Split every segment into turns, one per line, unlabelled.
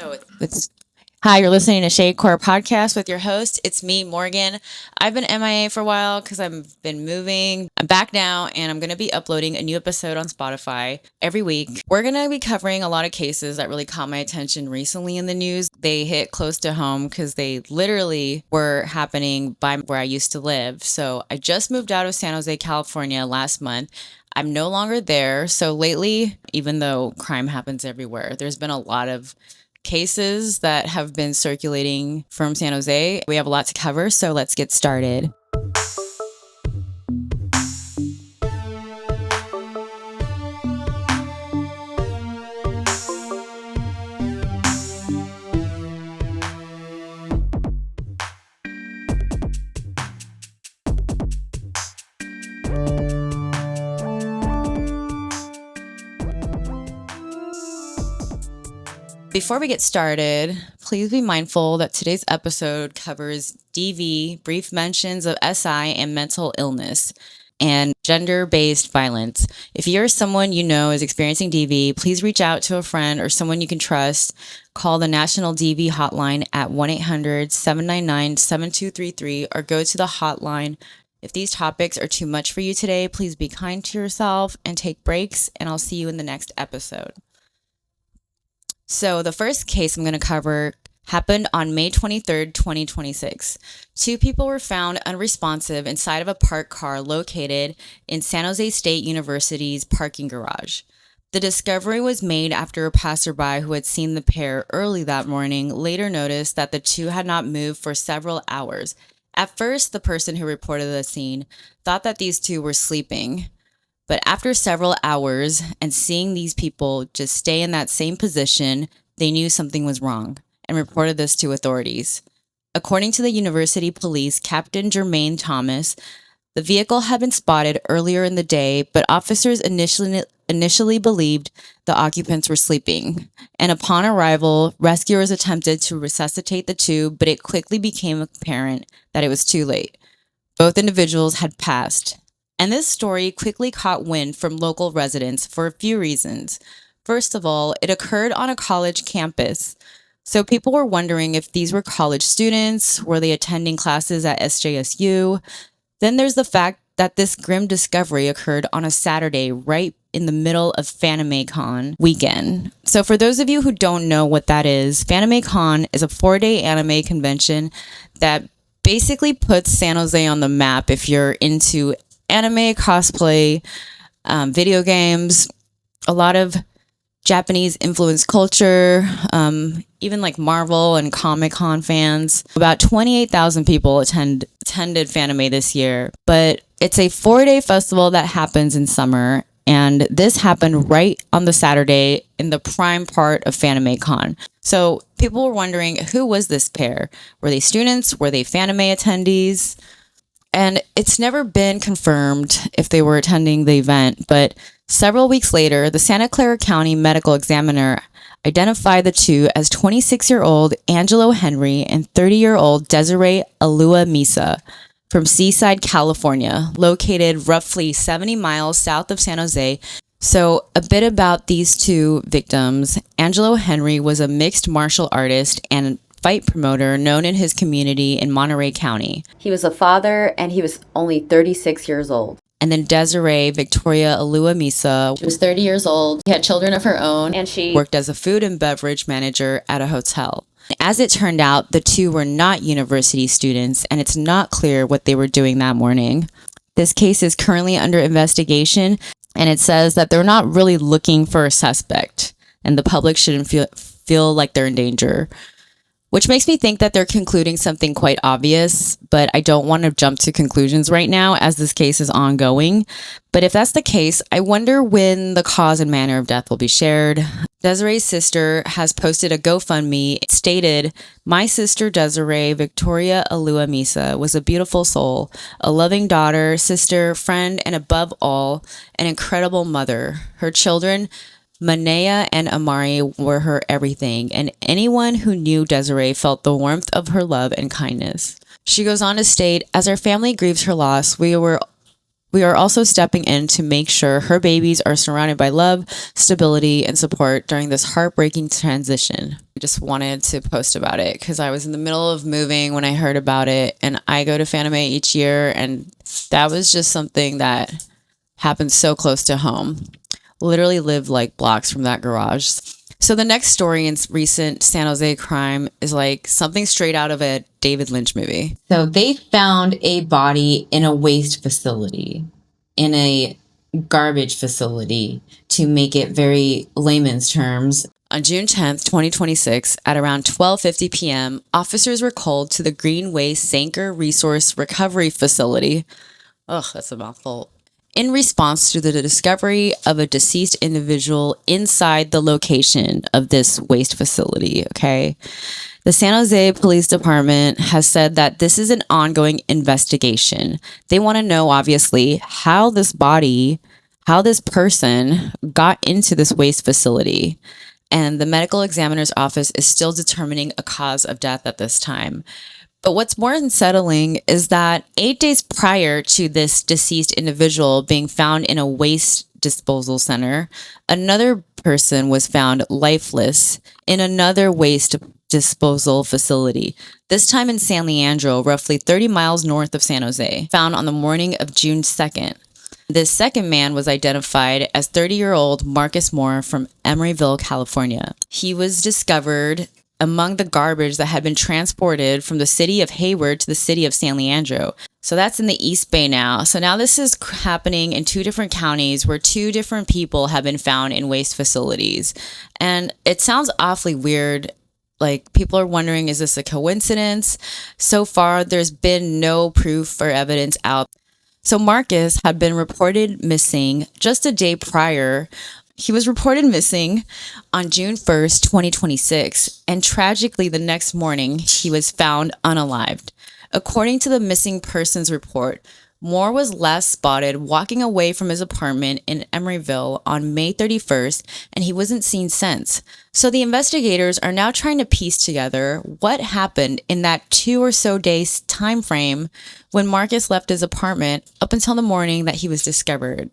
Oh, it's Hi, you're listening to Shade Core Podcast with your host. It's me, Morgan. I've been MIA for a while because I've been moving. I'm back now, and I'm going to be uploading a new episode on Spotify every week. We're going to be covering a lot of cases that really caught my attention recently in the news. They hit close to home because they literally were happening by where I used to live. So I just moved out of San Jose, California last month. I'm no longer there. So lately, even though crime happens everywhere, there's been a lot of cases that have been circulating from San Jose. We have a lot to cover, so let's get started. Before we get started, please be mindful that today's episode covers DV, brief mentions of SI and mental illness, and gender-based violence. If you're someone you know is experiencing DV, please reach out to a friend or someone you can trust. Call the National DV Hotline at 1-800-799-7233 or go to the hotline. If these topics are too much for you today, please be kind to yourself and take breaks, and I'll see you in the next episode. So the first case I'm going to cover happened on May 23rd, 2026. Two people were found unresponsive inside of a parked car located in San Jose State University's parking garage. The discovery was made after a passerby who had seen the pair early that morning later noticed that the two had not moved for several hours. At first, the person who reported the scene thought that these two were sleeping. But after several hours and seeing these people just stay in that same position, they knew something was wrong and reported this to authorities. According to the university police, Captain Jermaine Thomas, the vehicle had been spotted earlier in the day, but officers initially believed the occupants were sleeping. And upon arrival, rescuers attempted to resuscitate the two, but it quickly became apparent that it was too late. Both individuals had passed. And this story quickly caught wind from local residents for a few reasons. First of all, it occurred on a college campus. So people were wondering if these were college students, were they attending classes at SJSU? Then there's the fact that this grim discovery occurred on a Saturday right in the middle of FanimeCon weekend. So for those of you who don't know what that is, FanimeCon is a 4-day anime convention that basically puts San Jose on the map if you're into anime, cosplay, video games, a lot of Japanese influenced culture, even like Marvel and Comic-Con fans. About 28,000 people attended Fanime this year, but it's a 4-day festival that happens in summer, and this happened right on the Saturday in the prime part of FanimeCon. So people were wondering, who was this pair? Were they students? Were they Fanime attendees? And it's never been confirmed if they were attending the event, but several weeks later, the Santa Clara County Medical Examiner identified the two as 26-year-old Angelo Henry and 30-year-old Desiree Alua Misa from Seaside, California, located roughly 70 miles south of San Jose. So a bit about these two victims. Angelo Henry was a mixed martial artist and fight promoter known in his community in Monterey County.
He was a father, and he was only 36 years old.
And then Desiree Victoria Alua Misa,
She was 30 years old. She had children of her own, and she
worked as a food and beverage manager at a hotel. As it turned out, the two were not university students, and it's not clear what they were doing that morning. This case is currently under investigation, and it says that they're not really looking for a suspect, and the public shouldn't feel like they're in danger. Which makes me think that they're concluding something quite obvious, but I don't want to jump to conclusions right now as this case is ongoing. But if that's the case, I wonder when the cause and manner of death will be shared. Desiree's sister has posted a GoFundMe. It stated, "My sister Desiree Victoria Alua Misa was a beautiful soul, a loving daughter, sister, friend, and above all, an incredible mother. Her children, Manea and Amari, were her everything, and anyone who knew Desiree felt the warmth of her love and kindness." She goes on to state, "As our family grieves her loss, we were We are also stepping in to make sure her babies are surrounded by love, stability, and support during this heartbreaking transition. I just wanted to post about it because I was in the middle of moving when I heard about it, and I go to Fanime each year, and that was just something that happened so close to home. Literally lived like blocks from that garage. So the next story in recent San Jose crime is like something straight out of a David Lynch movie. So they found a body in a waste facility, in a garbage facility, to make it very layman's terms. On June 10th, 2026, at around 12:50 p.m., officers were called to the GreenWaste Zanker Resource Recovery Facility. Ugh, that's a mouthful. In response to the discovery of a deceased individual inside the location of this waste facility, okay? The San Jose Police Department has said that this is an ongoing investigation. They want to know, obviously, how this person got into this waste facility. And the medical examiner's office is still determining a cause of death at this time. But what's more unsettling is that 8 days prior to this deceased individual being found in a waste disposal center, another person was found lifeless in another waste disposal facility, this time in San Leandro, roughly 30 miles north of San Jose, found on the morning of June 2nd. This second man was identified as 30-year-old Marcus Moore from Emeryville, California. He was discovered among the garbage that had been transported from the city of Hayward to the city of San Leandro. So that's in the East Bay now. So now this is happening in 2 different counties where 2 different people have been found in waste facilities. And it sounds awfully weird. Like, people are wondering, is this a coincidence? So far, there's been no proof or evidence out. So Marcus had been reported missing just a day prior. He was reported missing on June 1st, 2026, and tragically the next morning, he was found unalived. According to the missing persons report, Moore was last spotted walking away from his apartment in Emeryville on May 31st, and he wasn't seen since. So the investigators are now trying to piece together what happened in that 2 or so days time frame when Marcus left his apartment up until the morning that he was discovered.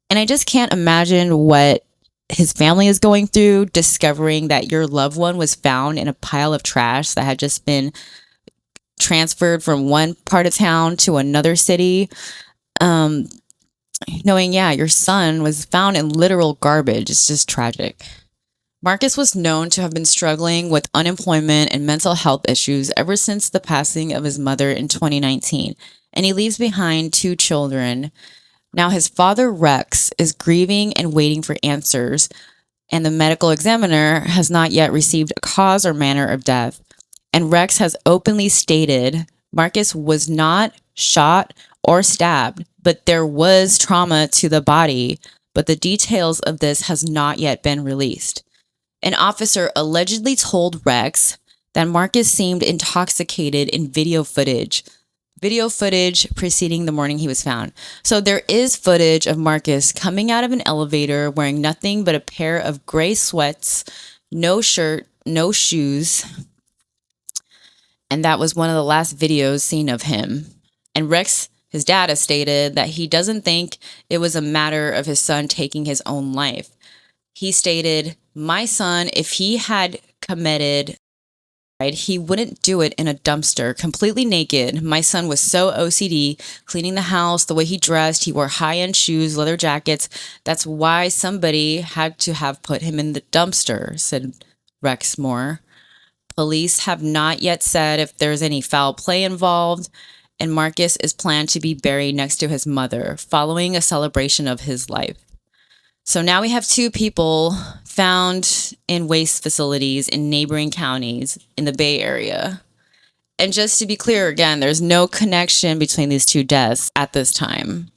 And I just can't imagine what his family is going through, discovering that your loved one was found in a pile of trash that had just been transferred from one part of town to another city. Knowing, your son was found in literal garbage. It's just tragic. Marcus was known to have been struggling with unemployment and mental health issues ever since the passing of his mother in 2019, and he leaves behind 2 children. Now, his father, Rex, is grieving and waiting for answers, and the medical examiner has not yet received a cause or manner of death. And Rex has openly stated Marcus was not shot or stabbed, but there was trauma to the body, but the details of this has not yet been released. An officer allegedly told Rex that Marcus seemed intoxicated in video footage preceding the morning he was found. So there is footage of Marcus coming out of an elevator wearing nothing but a pair of gray sweats, no shirt, no shoes. And that was one of the last videos seen of him. And Rex, his dad, has stated that he doesn't think it was a matter of his son taking his own life. He stated, "My son, if he had committed, he wouldn't do it in a dumpster, completely naked. My son was so OCD, cleaning the house, the way he dressed. He wore high-end shoes, leather jackets. That's why somebody had to have put him in the dumpster," said Rex Moore. Police have not yet said if there's any foul play involved, and Marcus is planned to be buried next to his mother following a celebration of his life. So now we have 2 people found in waste facilities in neighboring counties in the Bay Area. And just to be clear again, there's no connection between these 2 deaths at this time.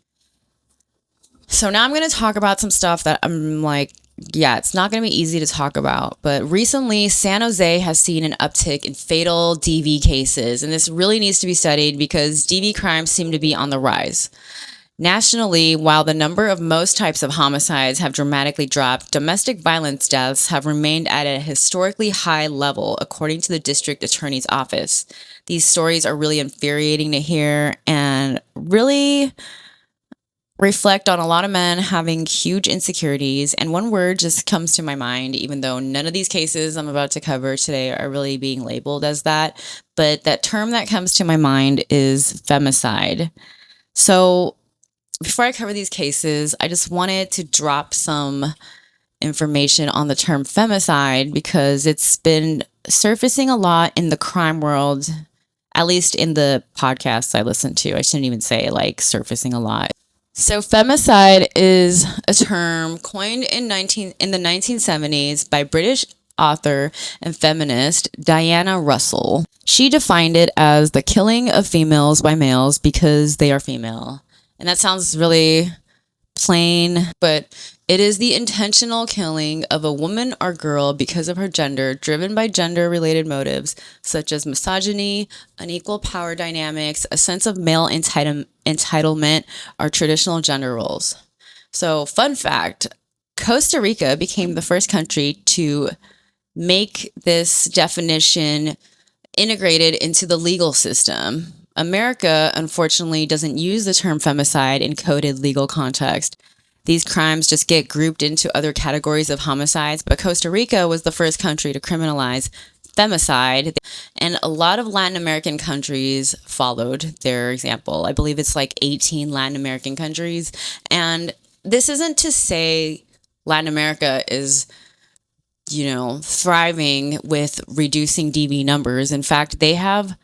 So now I'm going to talk about some stuff that I'm like, it's not going to be easy to talk about. But recently, San Jose has seen an uptick in fatal DV cases. And this really needs to be studied because DV crimes seem to be on the rise. Nationally, while the number of most types of homicides have dramatically dropped, domestic violence deaths have remained at a historically high level, according to the district attorney's office. These stories are really infuriating to hear and really reflect on a lot of men having huge insecurities. And one word just comes to my mind, even though none of these cases I'm about to cover today are really being labeled as that. But that term that comes to my mind is femicide. So before I cover these cases, I just wanted to drop some information on the term femicide because it's been surfacing a lot in the crime world, at least in the podcasts I listen to. I shouldn't even say like surfacing a lot. So femicide is a term coined in the 1970s by British author and feminist Diana Russell. She defined it as the killing of females by males because they are female. And that sounds really plain, but it is the intentional killing of a woman or girl because of her gender, driven by gender-related motives such as misogyny, unequal power dynamics, a sense of male entitlement, or traditional gender roles. So, fun fact, Costa Rica became the first country to make this definition integrated into the legal system. America, unfortunately, doesn't use the term femicide in coded legal context. These crimes just get grouped into other categories of homicides, but Costa Rica was the first country to criminalize femicide, and a lot of Latin American countries followed their example. I believe it's like 18 Latin American countries, and this isn't to say Latin America is thriving with reducing DV numbers. In fact, they have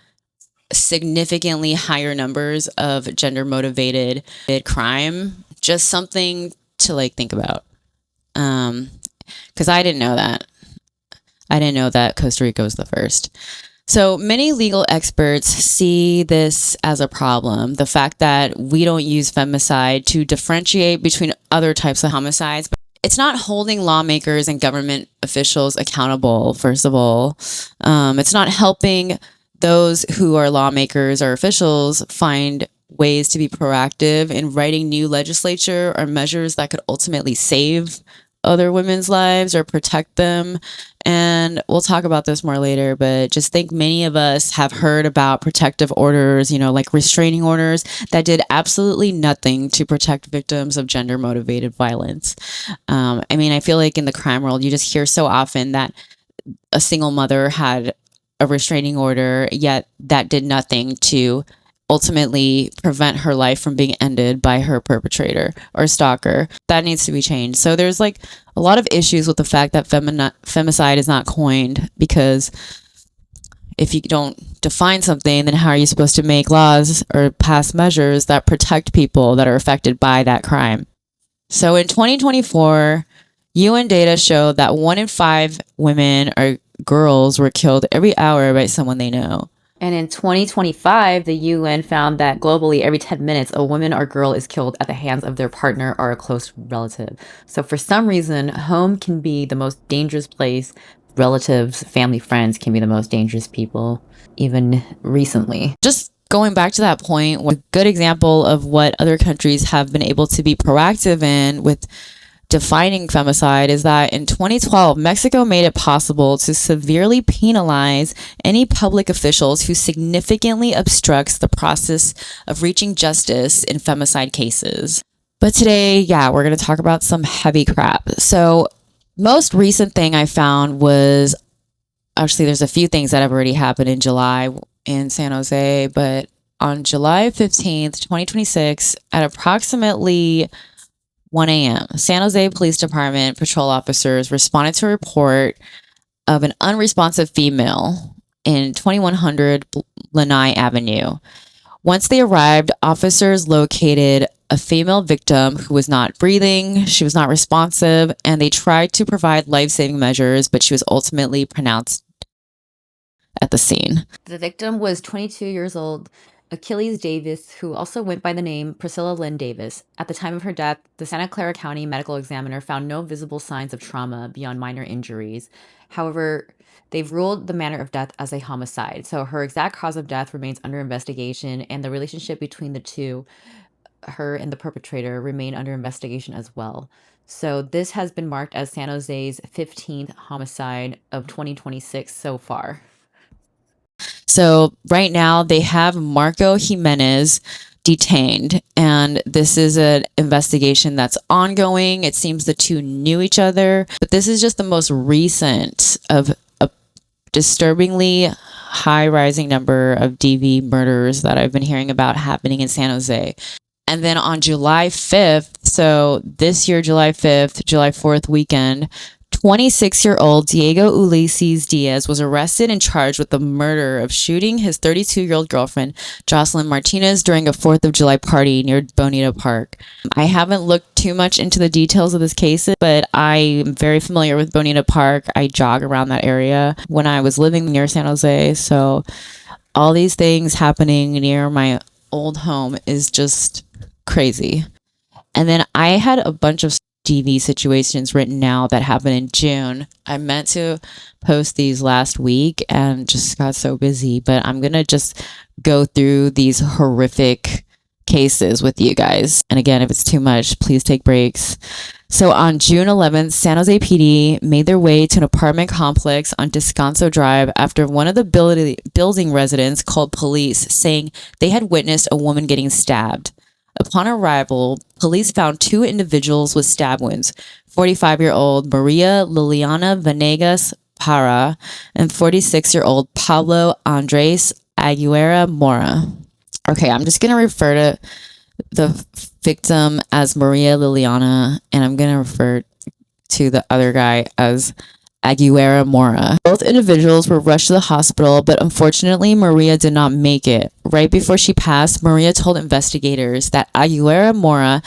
significantly higher numbers of gender motivated crime. Just something to like think about. Because I didn't know that. I didn't know that Costa Rica was the first. So many legal experts see this as a problem. The fact that we don't use femicide to differentiate between other types of homicides. It's not holding lawmakers and government officials accountable, first of all. It's not helping those who are lawmakers or officials find ways to be proactive in writing new legislature or measures that could ultimately save other women's lives or protect them. And we'll talk about this more later, but just think many of us have heard about protective orders, like restraining orders that did absolutely nothing to protect victims of gender motivated violence. I feel like in the crime world, you just hear so often that a single mother had a restraining order, yet that did nothing to ultimately prevent her life from being ended by her perpetrator or stalker. That needs to be changed. So there's like a lot of issues with the fact that femicide is not coined, because if you don't define something, then how are you supposed to make laws or pass measures that protect people that are affected by that crime? So in 2024, UN data showed that 1 in 5 women or girls were killed every hour by someone they know.
And in 2025, the UN found that globally, every 10 minutes, a woman or girl is killed at the hands of their partner or a close relative. So for some reason, home can be the most dangerous place. Relatives, family, friends can be the most dangerous people, even recently.
Just going back to that point, a good example of what other countries have been able to be proactive in with defining femicide is that in 2012, Mexico made it possible to severely penalize any public officials who significantly obstructs the process of reaching justice in femicide cases. But today, we're going to talk about some heavy crap. So most recent thing I found was, actually there's a few things that have already happened in July in San Jose, but on July 15th, 2026, at approximately 1 a.m., San Jose Police Department patrol officers responded to a report of an unresponsive female in 2100 Lanai Avenue. Once they arrived, officers located a female victim who was not breathing, she was not responsive, and they tried to provide life-saving measures, but she was ultimately pronounced at the scene.
The victim was 22 years old, Achilles Davis, who also went by the name Priscilla Lynn Davis. At the time of her death, the Santa Clara County medical examiner found no visible signs of trauma beyond minor injuries. However, they've ruled the manner of death as a homicide. So her exact cause of death remains under investigation, and the relationship between the two, her and the perpetrator, remain under investigation as well. So this has been marked as San Jose's 15th homicide of 2026 so far.
So right now they have Marco Jimenez, detained. And this is an investigation that's ongoing. It seems the two knew each other, but this is just the most recent of a disturbingly high rising number of DV murders that I've been hearing about happening in San Jose. And then on July 5th, so this year, July 5th, July 4th weekend, 26-year-old Diego Ulises Diaz was arrested and charged with the murder of shooting his 32-year-old girlfriend, Jocelyn Martinez, during a 4th of July party near Bonita Park. I haven't looked too much into the details of this case, but I'm very familiar with Bonita Park. I jog around that area when I was living near San Jose. So all these things happening near my old home is just crazy. And then I had a bunch of DV situations written now that happened in June. I meant to post these last week and just got so busy, but I'm gonna just go through these horrific cases with you guys. And again, if it's too much, please take breaks. So on June 11th, San Jose PD made their way to an apartment complex on Descanso Drive after one of the building residents called police saying they had witnessed a woman getting stabbed. Upon arrival, police found two individuals with stab wounds, 45-year-old Maria Liliana Venegas Parra and 46-year-old Pablo Andres Aguilera Mora. Okay, I'm just going to refer to the victim as Maria Liliana, and I'm going to refer to the other guy as Aguilera Mora. Both individuals were rushed to the hospital, but unfortunately, Maria did not make it. Right before she passed, Maria told investigators that Aguilera Mora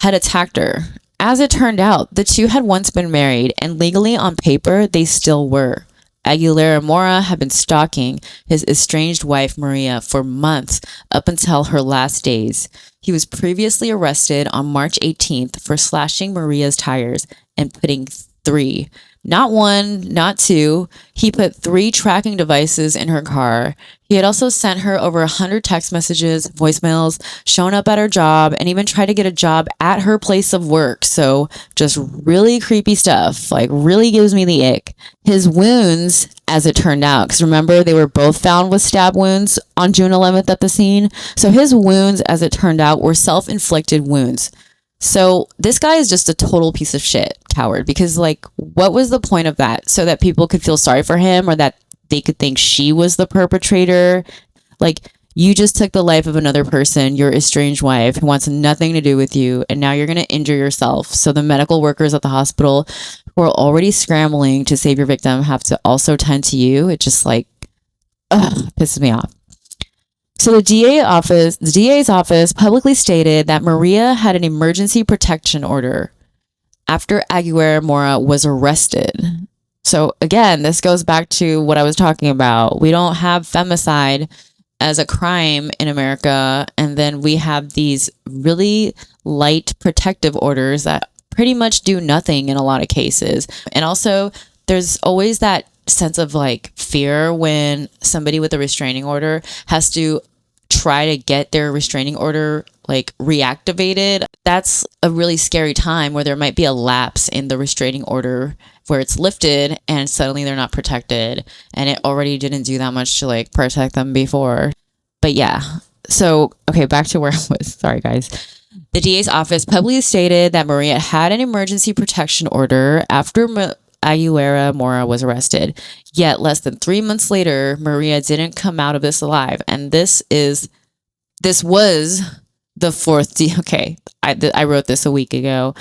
had attacked her. As it turned out, the two had once been married, and legally on paper, they still were. Aguilera Mora had been stalking his estranged wife, Maria, for months up until her last days. He was previously arrested on March 18th for slashing Maria's tires and putting three, not one, not two. He put 3 tracking devices in her car. He had also sent her over 100 text messages, voicemails, shown up at her job, and even tried to get a job at her place of work. So just really creepy stuff, like really gives me the ick. His wounds, as it turned out, because remember, they were both found with stab wounds on June 11th at the scene. So his wounds, as it turned out, were self-inflicted wounds. So this guy is just a total piece of shit coward, because like, what was the point of that? So that people could feel sorry for him, or that they could think she was the perpetrator? Like, you just took the life of another person, your estranged wife, who wants nothing to do with you, and now you're going to injure yourself. So the medical workers at the hospital who are already scrambling to save your victim have to also tend to you. It just like, pisses me off. So the DA's office publicly stated that Maria had an emergency protection order after Aguilera Mora was arrested. So again, this goes back to what I was talking about. We don't have femicide as a crime in America, and then we have these really light protective orders that pretty much do nothing in a lot of cases. And also, there's always that sense of like fear when somebody with a restraining order has to try to get their restraining order like reactivated. That's a really scary time where there might be a lapse in the restraining order where it's lifted and suddenly they're not protected, and it already didn't do that much to like protect them before. But yeah, so okay, back to where I was. Sorry guys. The DA's office publicly stated that Maria had an emergency protection order after Aguilera Mora was arrested. Yet less than 3 months later, Maria didn't come out of this alive. And this was the fourth. Okay, I wrote this a week ago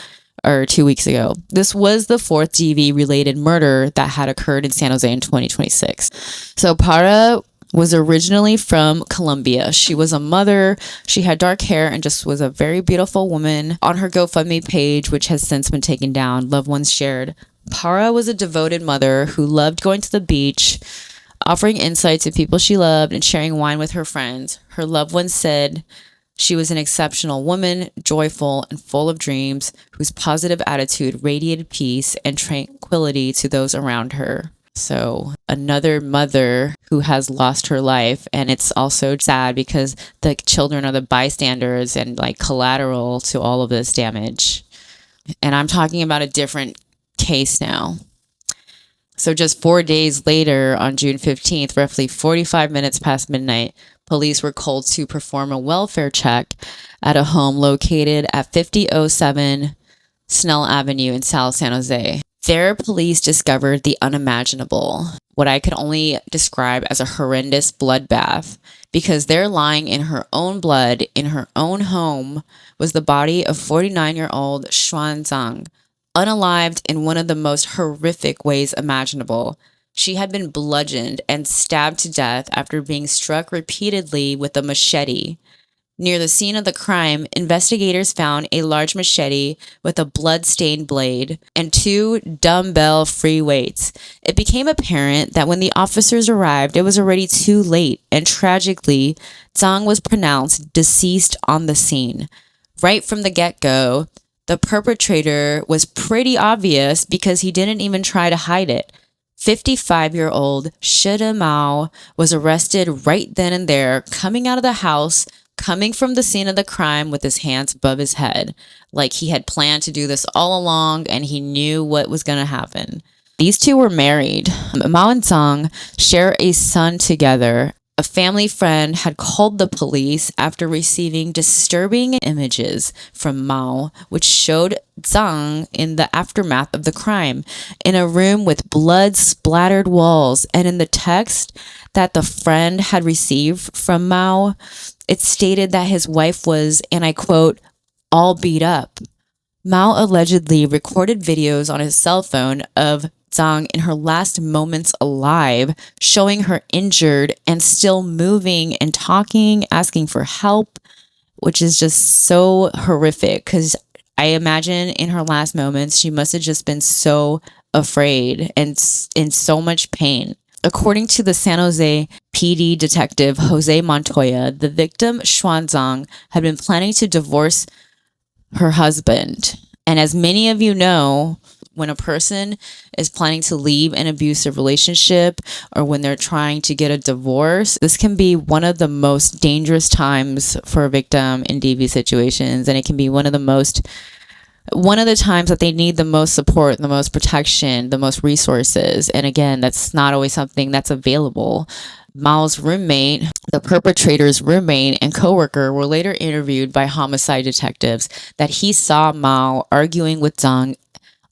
or 2 weeks ago. This was the fourth DV related murder that had occurred in San Jose in 2026. So Parra was originally from Colombia. She was a mother. She had dark hair and just was a very beautiful woman. On her GoFundMe page, which has since been taken down, loved ones shared, Parra was a devoted mother who loved going to the beach, offering insight to people she loved, and sharing wine with her friends. Her loved ones said she was an exceptional woman, joyful and full of dreams, whose positive attitude radiated peace and tranquility to those around her. So another mother who has lost her life, and it's also sad because the children are the bystanders and like collateral to all of this damage. And I'm talking about a different case now. So just 4 days later, on June 15th, roughly 45 minutes past midnight, Police were called to perform a welfare check at a home located at 5007 Snell Avenue in South San Jose. There, police discovered the unimaginable, what I could only describe as a horrendous bloodbath, because there, lying in her own blood in her own home, was the body of 49-year-old Xuan Zhang, unalived in one of the most horrific ways imaginable. She had been bludgeoned and stabbed to death after being struck repeatedly with a machete. Near the scene of the crime, investigators found a large machete with a blood-stained blade and 2 dumbbell-free weights. It became apparent that when the officers arrived, it was already too late, and tragically, Zhang was pronounced deceased on the scene. Right from the get-go, the perpetrator was pretty obvious because he didn't even try to hide it. 55-year-old Shida Mao was arrested right then and there, coming out of the house, coming from the scene of the crime with his hands above his head, like he had planned to do this all along and he knew what was going to happen. These two were married. Mao and Zhang share a son together. A family friend had called the police after receiving disturbing images from Mao, which showed Zhang in the aftermath of the crime, in a room with blood-splattered walls, and in the text that the friend had received from Mao, it stated that his wife was, and I quote, all beat up. Mao allegedly recorded videos on his cell phone of Zhang in her last moments alive, showing her injured and still moving and talking, asking for help, which is just so horrific because I imagine in her last moments, she must have just been so afraid and in so much pain. According to the San Jose PD detective Jose Montoya, the victim, Xuan Zhang, had been planning to divorce her husband. And as many of you know, when a person is planning to leave an abusive relationship or when they're trying to get a divorce, this can be one of the most dangerous times for a victim in DV situations. And it can be one of the times that they need the most support, the most protection, the most resources. And again, that's not always something that's available. Mao's roommate, the perpetrator's roommate and coworker, were later interviewed by homicide detectives that he saw Mao arguing with Zhang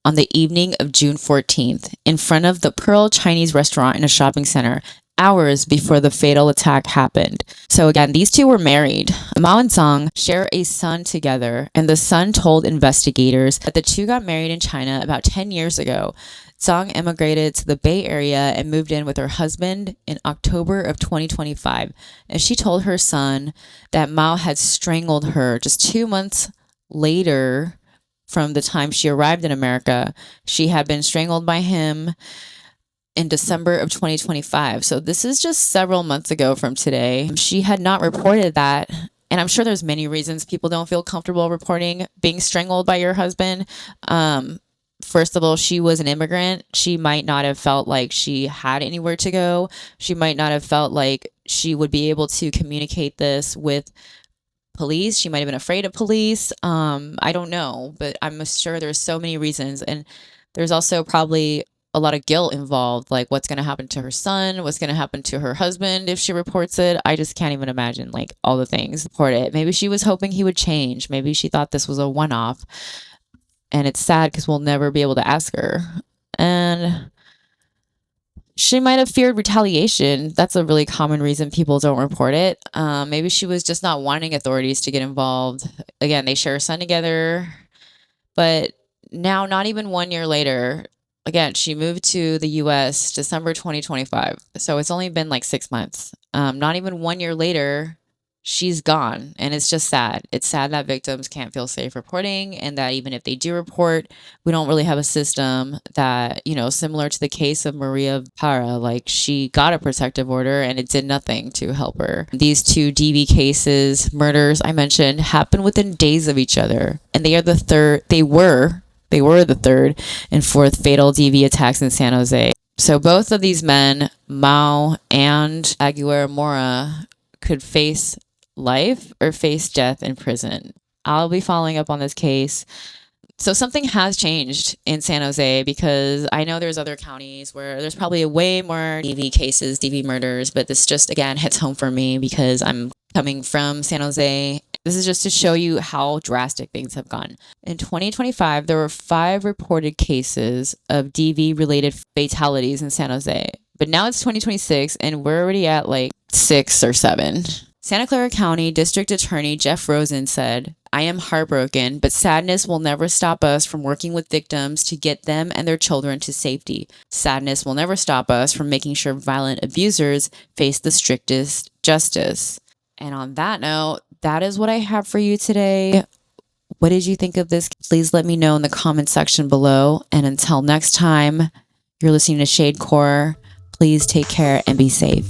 on the evening of June 14th in front of the Pearl Chinese restaurant in a shopping center, hours before the fatal attack happened. So again, these two were married. Mao and Zhang share a son together, and the son told investigators that the two got married in China about 10 years ago. Zhang immigrated to the Bay Area and moved in with her husband in October of 2025. And she told her son that Mao had strangled her just 2 months later from the time she arrived in America. She had been strangled by him in December of 2025. So this is just several months ago from today. She had not reported that. And I'm sure there's many reasons people don't feel comfortable reporting being strangled by your husband. First of all, she was an immigrant. She might not have felt like she had anywhere to go. She might not have felt like she would be able to communicate this with police. She might have been afraid of police. I don't know, but I'm sure there's so many reasons. And there's also probably a lot of guilt involved, like what's going to happen to her son, what's going to happen to her husband if she reports it. I just can't even imagine like all the things. Report it. Maybe she was hoping he would change. Maybe she thought this was a one-off. And it's sad because we'll never be able to ask her. And she might have feared retaliation. That's a really common reason people don't report it. Maybe she was just not wanting authorities to get involved. Again, they share a son together. But now, not even 1 year later, again, she moved to the U.S. December 2025. So it's only been like 6 months. Not even 1 year later, she's gone. And it's just sad. It's sad that victims can't feel safe reporting, and that even if they do report, we don't really have a system that, you know, similar to the case of Maria Parra, like she got a protective order and it did nothing to help her. These two DV cases, murders I mentioned, happened within days of each other. And they were the third and fourth fatal DV attacks in San Jose. So both of these men, Mao and Aguirre Mora, could face life or face death in prison. I'll be following up on this case. So something has changed in San Jose, because I know there's other counties where there's probably way more DV cases, DV murders, but this just, again, hits home for me because I'm coming from San Jose. This is just to show you how drastic things have gone. In 2025, there were 5 reported cases of DV related fatalities in San Jose. But now it's 2026 and we're already at like 6 or 7. Santa Clara County District Attorney Jeff Rosen said, "I am heartbroken, but sadness will never stop us from working with victims to get them and their children to safety. Sadness will never stop us from making sure violent abusers face the strictest justice." And on that note, that is what I have for you today. What did you think of this? Please let me know in the comment section below. And until next time, you're listening to Shade Core. Please take care and be safe.